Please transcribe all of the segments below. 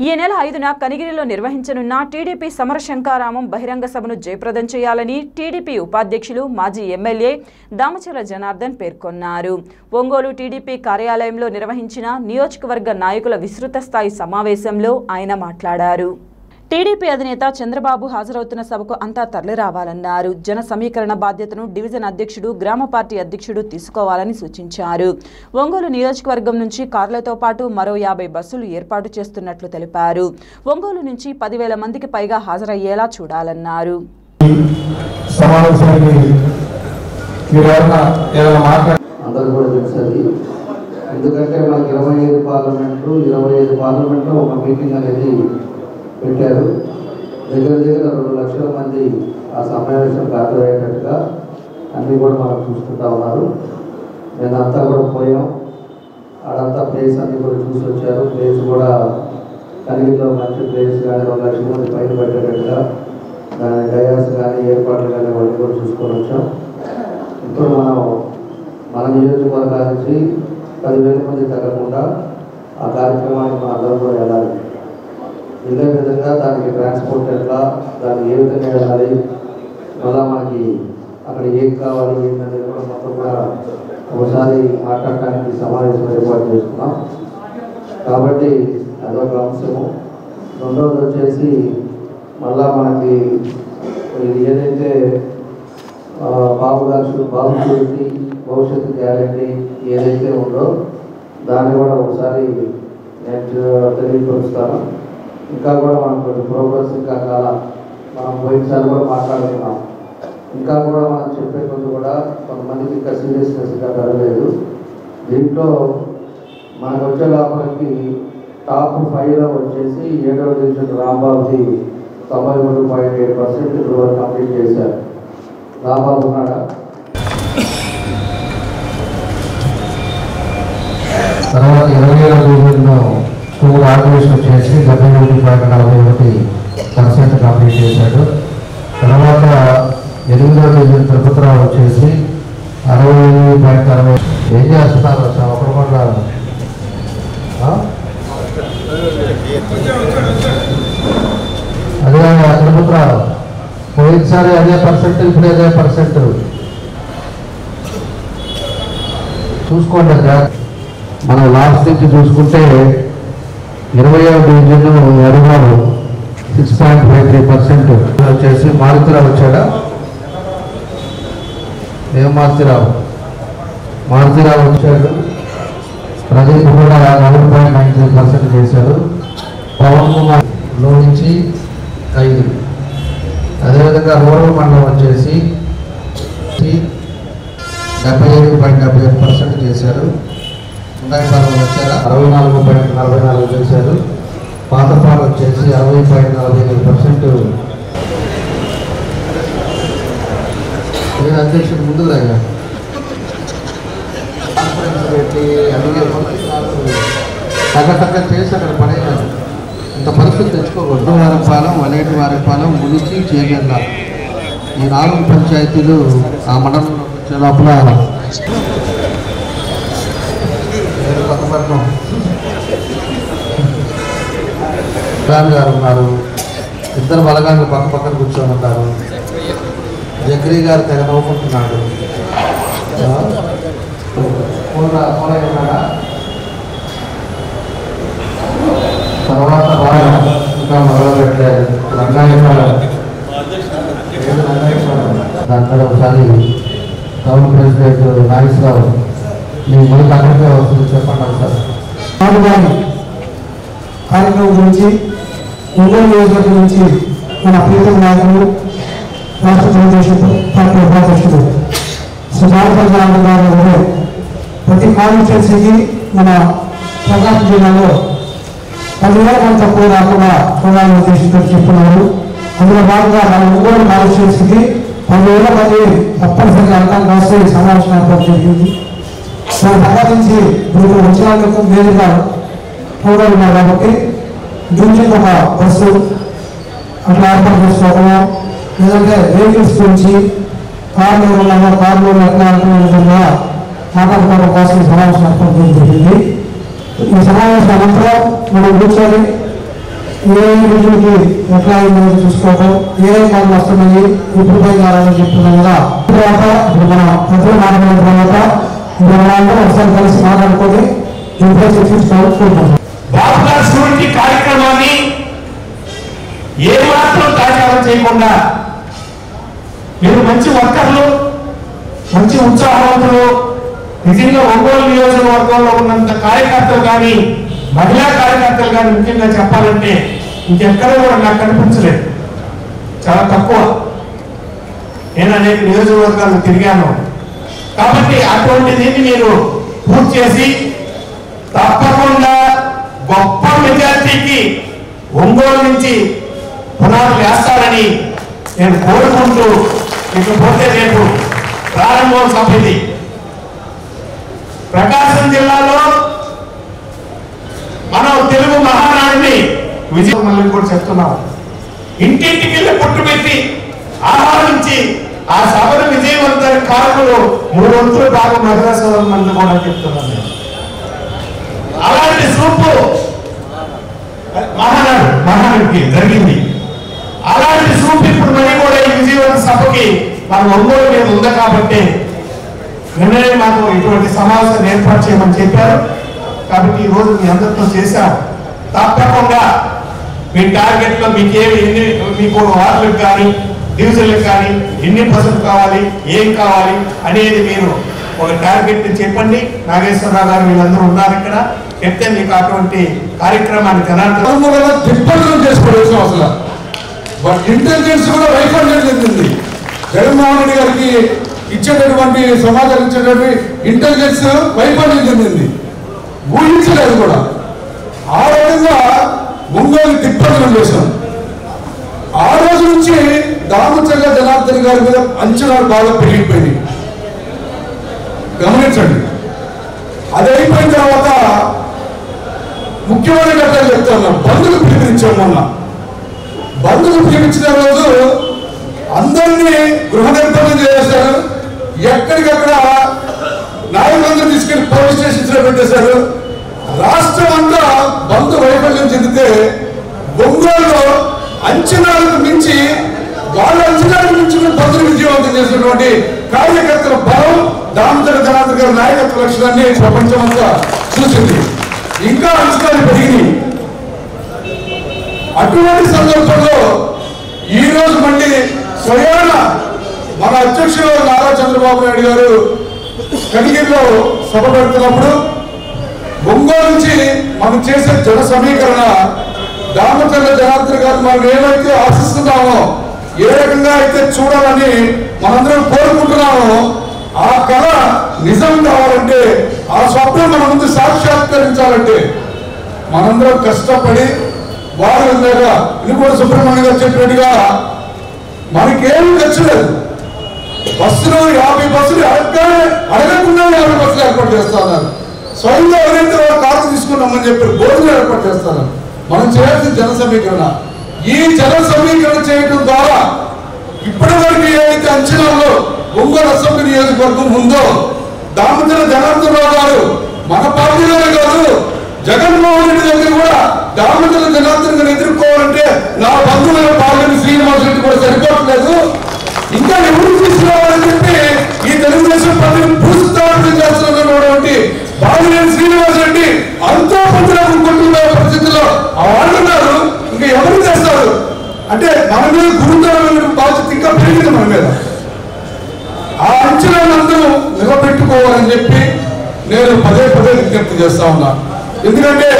ఈ నెల 5న కనిగిరిలో నిర్వహించనున్న టీడీపీ సమరశంకారామం బహిరంగ సభను జయప్రదం చేయాలని టీడీపీ ఉపాధ్యక్షులు మాజీ ఎమ్మెల్యే దామచర్ల జనార్దన్ పేర్కొన్నారు. ఒంగోలు టీడీపీ కార్యాలయంలో నిర్వహించిన నియోజకవర్గ నాయకుల విస్తృత స్థాయి సమావేశంలో ఆయన మాట్లాడారు. టీడీపీ అధినేత చంద్రబాబు హాజరవుతున్న సభకు అంతా తరలిరావాలన్నారు. జన సమీకరణ బాధ్యతను డివిజన్ అధ్యక్షుడు, గ్రామ పార్టీ అధ్యక్షుడు తీసుకోవాలని సూచించారు. ఒంగోలు నియోజకవర్గం నుంచి కార్లతో పాటు మరో 50 బస్సులు ఏర్పాటు చేస్తున్నట్లు తెలిపారు. ఒంగోలు నుంచి 10,000 మందికి పైగా హాజరయ్యేలా చూడాలన్నారు. ఎందుకంటే మనకి 25 పార్లమెంట్లో ఒక మీటింగ్ అనేది పెట్టారు. దగ్గర 2 లక్షల మంది ఆ సమావేశం హాజరయ్యేటట్టుగా అన్నీ కూడా మనం చూసుకుంటా ఉన్నారు. నేనంతా కూడా పోయాం, ఆడంతా ప్లేస్ అన్నీ కూడా చూసి వచ్చారు. ప్లేస్ కూడా కనిగిరిలో మంచి ప్లేస్ కానీ 2 లక్షల మంది పైన పెట్టేటట్టుగా దాని డయాస్ కానీ ఏర్పాట్లు కానీ అవన్నీ కూడా చూసుకొని వచ్చాం. ఇప్పుడు మన నియోజకవర్గాల నుంచి 10,000 మంది తగ్గకుండా ఆ కార్యక్రమానికి మన అందరూ కూడా వెళ్ళాలి. ఇదే విధంగా దానికి ట్రాన్స్పోర్ట్ ఎట్లా, దాన్ని ఏ విధంగా వెళ్ళాలి, మళ్ళా మనకి అక్కడ ఏం కావాలి ఏంటనేది కూడా మొత్తం కూడా ఒకసారి మాట్లాడటానికి సమావేశం ఏర్పాటు చేసుకున్నాం. కాబట్టి అదొక అంశము. రెండవది వచ్చేసి మళ్ళా మనకి ఇది ఏదైతే బాబు షూరిటీ భవిష్యత్తు గ్యారెంటీ ఏదైతే ఉందో దాన్ని కూడా ఒకసారి నేను తెలియపరుస్తాను. ఇంకా కూడా మనం కొన్ని ప్రోగ్రెస్ ఇంకా మనం పోయినసారి కూడా మాట్లాడుతున్నాం. ఇంకా కూడా మనం చెప్పే కొంచెం కూడా కొంతమందికి ఇంకా సీరియస్నెస్గా పెరగలేదు. దీంట్లో మనకు వచ్చే లోపలికి టాప్ 5లో వచ్చేసి 7వ డివిజన్ రాంబాబుది 93.8% ఇప్పుడు వరకు కంప్లీట్ చేశారు. రాంబాబు ఉన్నాడా? తర్వాత 20వ డివిజన్లో స్కూల్ ఆర్గనైజేషన్ వచ్చేసి 71.41% కంప్లీట్ చేశాడు. తర్వాత 8వ డివిజన్ తిరుపతిరావు వచ్చేసి 60.60. ఏం చేస్తున్నారు సార్? ఒకరు కూడా అదే తిరుపతిరావు పోయినసారి అదే పర్సెంట్, ఇప్పుడు అదే పర్సెంట్ చూసుకోండి. మనం లాస్ట్ నుంచి చూసుకుంటే 20వ డివిజన్ ఎడగారు 6.53% వచ్చేసి మారుతిరావు వచ్చాడా? ఏం మారుతిరావు వచ్చాడు. ప్రదీప్ కూడా 4.93% చేశాడు. పవన్ కుమార్ లో నుంచి 5. అదేవిధంగా రూరల్ మండలం వచ్చేసి 75.75% చేశారు. వచ్చారా 64.44 చేశారు. పాతపాలు వచ్చేసి 60.45%. అధ్యక్షుడు ముందు దగ్గర కాన్ఫరెన్స్ పెట్టి అడిగే తగ్గ చేసి అక్కడ పడేయాలి. ఇంత పరిస్థితి తెచ్చుకోకూడదు. వారపాలెం, వనేటివారిపాలెం, ములిచి, చేగెళ్ళ ఈ 4 పంచాయతీలు ఆ మండలంలో వచ్చే లోపల కొత్తపట్నం రామ్ గారు ఉన్నారు. 2 బలగాళ్ళు పక్కన కూర్చొని ఉంటారు. జగ్రీ గారు తెగ నవ్వుకుంటున్నాడు. తర్వాత ఇంకా మొదలు పెట్టారు రంగాయపాలెం. దాంట్లో ఒకసారి టౌన్ ప్రెసిడెంట్ నాగేశ్వరరావు మీ మొదటి అక్కడికే వస్తుంది చెప్పండి సార్. కార్యక్రమం గురించి ఒంగోలు నియోజకవర్గం నుంచి మన ప్రీతం నాయకులు, రాష్ట్ర తెలుగుదేశం పార్టీ ఉపాధ్యక్షుడు శ్రీ రామచంద్రరావు గారు ప్రతి కాన్స్టిట్యున్సీకి మన ప్రకాశం జిల్లాలో 10,000 మంది తక్కువ రాకుండా చూడాలని ఉద్దేశంతో చెప్తున్నారు. అందులో భాగంగా మన ఒంగోలు కాన్స్టిట్యున్సీకి 10,000 మంది తప్పనిసరిగా అవకాశం వస్తే ఈ సమావేశం ఏర్పాటు జరిగింది. మన ప్రకాశించి ఇప్పుడు వచ్చినందుకు మేలుగా కూడా ఉన్నారు కాబట్టి దీనికి ఒక బస్సు అట్లా ఏర్పాటు చేసుకోవడము, లేదంటే వెహికల్స్ గురించి కార్లు ఎట్లా అనుకునే విధంగా మాట్లాడుకోవడం కోసం ఈ సమావేశం ఏర్పాటు జరిగింది. ఈ సమావేశం అనంతరం మనం కూర్చొని ఏ రోజులకి ఎట్లా అయిందో చూసుకోవడం, ఏ మార్పులు వస్తున్నాయి, ఇప్పుడు పోయి కావాలని చెప్తున్నాం కదా. తర్వాత ఇప్పుడు మనం ప్రజలు మాట్లాడిన తర్వాత మనందరం ఒకసారి కలిసి మాట్లాడుకొని ఇంట్లో చర్చించుకోవాలనుకుంటున్నాం. బాబు గారి స్కూల్కి కార్యక్రమాన్ని ఏ మాత్రం తాజారం చేయకుండా మీరు మంచి వర్కర్లు, మంచి ఉత్సాహవంతులు, నిజంగా ఒంగోలు నియోజకవర్గంలో ఉన్నంత కార్యకర్తలు కానీ మహిళా కార్యకర్తలు కానీ ముఖ్యంగా చెప్పాలంటే ఇంకెక్కడ కూడా నాకు కనిపించలేదు, చాలా తక్కువ. నేను అనేక నియోజకవర్గాలు తిరిగాను. కాబట్టి అటువంటి దీన్ని మీరు పూర్తి చేసి తప్పకుండా గొప్ప మెజార్టీకి ఒంగోలు నుంచి పునాదులు వేస్తారని నేను కోరుకుంటూ, ఇకపోతే రేపు ప్రారంభోత్సవం ఇది. ప్రకాశం జిల్లాలో మనం తెలుగు మహానాడిని విజయమల్లి కూడా చెప్తున్నాం. ఇంటింటికి వెళ్ళి పుట్టు పెట్టి ఆహ్వానించి ఆ సభను విజయవంత కారకులు 3 వంతుల భాగం మహిళా సోదరులందరూ కూడా చెప్తున్నాను. అలాంటి సూపు మహానాడికి జరిగింది. అలాంటి సూపు ఇప్పుడు మరి కూడా ఈ విజయవంత సభకి మన ఒంగోలు మీద ఉంది. కాబట్టి నిన్ననే మాకు ఇటువంటి సమావేశం ఏర్పాటు చేయమని చెప్పారు. కాబట్టి ఈ రోజు మీ అందరితో చేశాం. తప్పకుండా మీ టార్గెట్లో మీకు వార్డులకు కానీ డివిజన్లకు కానీ ఎన్ని పర్సెంట్ కావాలి, ఏం కావాలి అనేది మీరు ఒక టార్గెట్ చెప్పండి. నాగేశ్వరరావు గారు వీళ్ళందరూ ఉన్నారు ఇక్కడ. చెప్తే మీకు అటువంటి కార్యక్రమాన్ని దిగ్బంధనం చేసుకోవచ్చు. అసలు ఇంటెలిజెన్స్ కూడా వైఫల్యం చెందింది. జగన్మోహన్ రెడ్డి గారికి ఇచ్చేటటువంటి సమాచారం ఇచ్చేటటువంటి ఇంటెలిజెన్స్ వైఫల్యం చెందింది, ఊహించలేదు కూడా. ఆ రకంగా ఒంగోలు దిగ్బంధనం చేశాం. ఆ రోజు నుంచి దామచర్ల జనార్దన్ గారి మీద అంచనాలు బాగా పెరిగిపోయింది. గమనించండి. అది అయిపోయిన తర్వాత ముఖ్యమైన ఘట్టాలు చెప్తాను. బంధువులు పిలిపించాం. మొన్న బంధువులు పిలిపించిన రోజు అందరినీ గృహ నిర్బంధం చేశారు. ఎక్కడికక్కడ నాయకులందరూ తీసుకెళ్లి పోలీస్ స్టేషన్స్ లో పెట్టేశారు. రాష్ట్రం అంతా బంధు వైఫల్యం చెందితే ఒంగోలులో అంచనాలకు మించి వాళ్ళ అంచనాలకు మించి బంధువులు విజయవంతం చేసినటువంటి కార్యకర్తల బలం, దామచర్ల జనార్దన్ గారి నాయకత్వ లక్షణాన్ని ప్రపంచం అంతా చూసింది. ఇంకా అంచనాలు పెరిగినాయి. అటువంటి సందర్భంలో ఈ రోజు మళ్ళీ స్వయాన మన అధ్యక్షుడు నారా చంద్రబాబు నాయుడు గారు కనిగిరిలో సభ పెడుతున్నప్పుడు ఒంగోలు నుంచి మనం చేసే జన సమీకరణ దామచర్ల జనార్దన్ గారు మనం ఏమైతే ఆశిస్తున్నామో, ఏ రకంగా అయితే చూడాలని మనందరం కోరుకుంటున్నామో, ఆ కళ నిజం కావాలంటే, ఆ స్వప్నం మన ముందు సాక్షాత్కరించాలంటే మనందరం కష్టపడి వారు ఇనుగోడు సుబ్రహ్మణ్యం గారు చెప్పినట్టుగా మనకేమీ ఖర్చు లేదు. బస్సులు 50 బస్సులు అడగకుండా 50 బస్సులు ఏర్పాటు చేస్తున్నారు. స్వయంగా ఎవరైతే కార్డు తీసుకున్నామని చెప్పి బోర్డులు ఏర్పాటు చేస్తున్నారు. మనం చేయాల్సిన జన సమీకరణ. ఈ జన సమీకరణ చేయడం ద్వారా ఇప్పటి వరకు ఏదైతే అంచనాల్లో ఒంగోలు అసెంబ్లీ నియోజకవర్గం ఉందో, దామచర్ల జనార్దన్ రావు గారు మన పార్టీలోనే కాదు, జగన్మోహన్ రెడ్డి దగ్గర కూడా దామచర్ల జనార్దన్ గారిని ఎదుర్కోవాలంటే నా బంధువుల పార్టీ శ్రీనివాస్ రెడ్డి కూడా సరిపోవట్లేదు, ఇంకా ఎవరు తీసుకురావాలని చెప్పి ఈ తెలుగుదేశం పార్టీని భూస్థాపన చేస్తున్నటువంటి బాలినేని శ్రీనివాస్ రెడ్డి అంతో పంచుకుంటున్న పరిస్థితుల్లో వాళ్ళున్నారు. ఇంకా ఎవరు చేస్తారు అంటే మన మీద గురుతరమైన బాధ్యత ఇంకా పెరిగింది మన మీద. ఆ అంచనాలందరూ నిలబెట్టుకోవాలని చెప్పి నేను పదే విజ్ఞప్తి చేస్తా ఉన్నా. ఎందుకంటే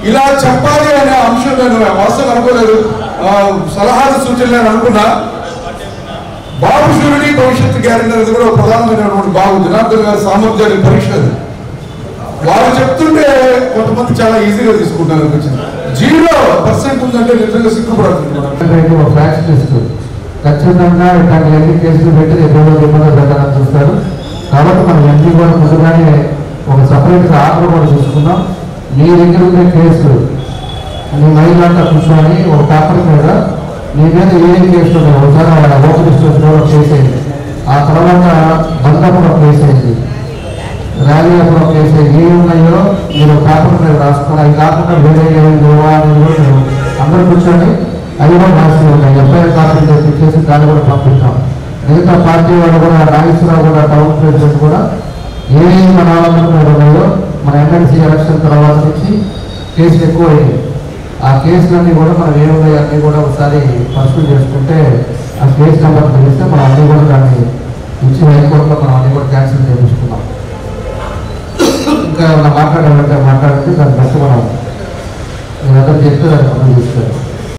ఇలా చెప్పాలి అనే అంశం నేను వాస్తవం అనుకోలేదు. సలహాలు సూచనలు నేను అనుకున్నా. బాబు షూరిటీ భవిష్యత్తు గ్యారెంటీ అనేది కూడా ప్రధానమైనటువంటి బాబు జనార్దన్ గారి సామర్థ్యాన్ని పరీక్ష. వారు చెప్తుంటే కొంతమంది చాలా ఈజీగా తీసుకుంటారు అనిపించింది. 0% ఉందంటే నిజంగా సిగ్గుపడుతుంది. ఫ్లాక్స్ టెస్ట్ ఖచ్చితంగా ఇట్లాంటి ఎన్ని కేసులు పెట్టి ఎప్పుడో ఇబ్బంది పెట్టాలని చూస్తారు. కాబట్టి మనం ఎన్ని కూడా ముందుగానే ఒక సపరేట్గా ఆర్డర్ కూడా చూసుకున్నాం. మీ దగ్గర ఉండే కేసులు మీ మైండ్ అంతా కూర్చొని ఒక పేపర్ మీద మీ మీద ఏం కేసులు ఉన్నాయి ఒకసారి ఓపెన్ స్టేషన్లో కేసు అయింది, ఆ తర్వాత బంధంలో కేసు అయింది, ర్యాలీ అప్పుడు కేసు అయింది. ఏ ఉన్నాయో మీరు పేపర్ మీద రాసుకుని అవి కాకుండా వేరే ఏమైనా అని కూడా మీరు కూర్చొని అవి కూడా రాసి ఉన్నాయి. ఎఫ్ఐఆర్ కాపీ చేసి దాన్ని కూడా పంపిస్తాం. మిగతా పార్టీ వాళ్ళు కూడా నాగేశ్వరరావు కూడా టౌన్ ప్రెసిడెంట్ కూడా ఏ మన వాళ్ళందరూ ఉన్నాయో మన ఎమ్మెల్సీ ఎలక్షన్ తర్వాత నుంచి కేసులు ఎక్కువ అయ్యాయి. ఆ కేసులన్నీ కూడా మనం ఏమున్నాయి అన్నీ కూడా ఒకసారి పరిశీలన చేసుకుంటే ఆ కేసు నెంబర్ తెలిస్తే మనం అన్నీ కూడా దాన్ని ఇచ్చి హైకోర్టులో మనం అన్నీ కూడా క్యాన్సిల్ చేయించుకున్నాం. ఇంకా ఏమన్నా మాట్లాడాలంటే దాన్ని బట్టి మనం మీరందరూ చెప్తే దాన్ని మనం చూస్తారు.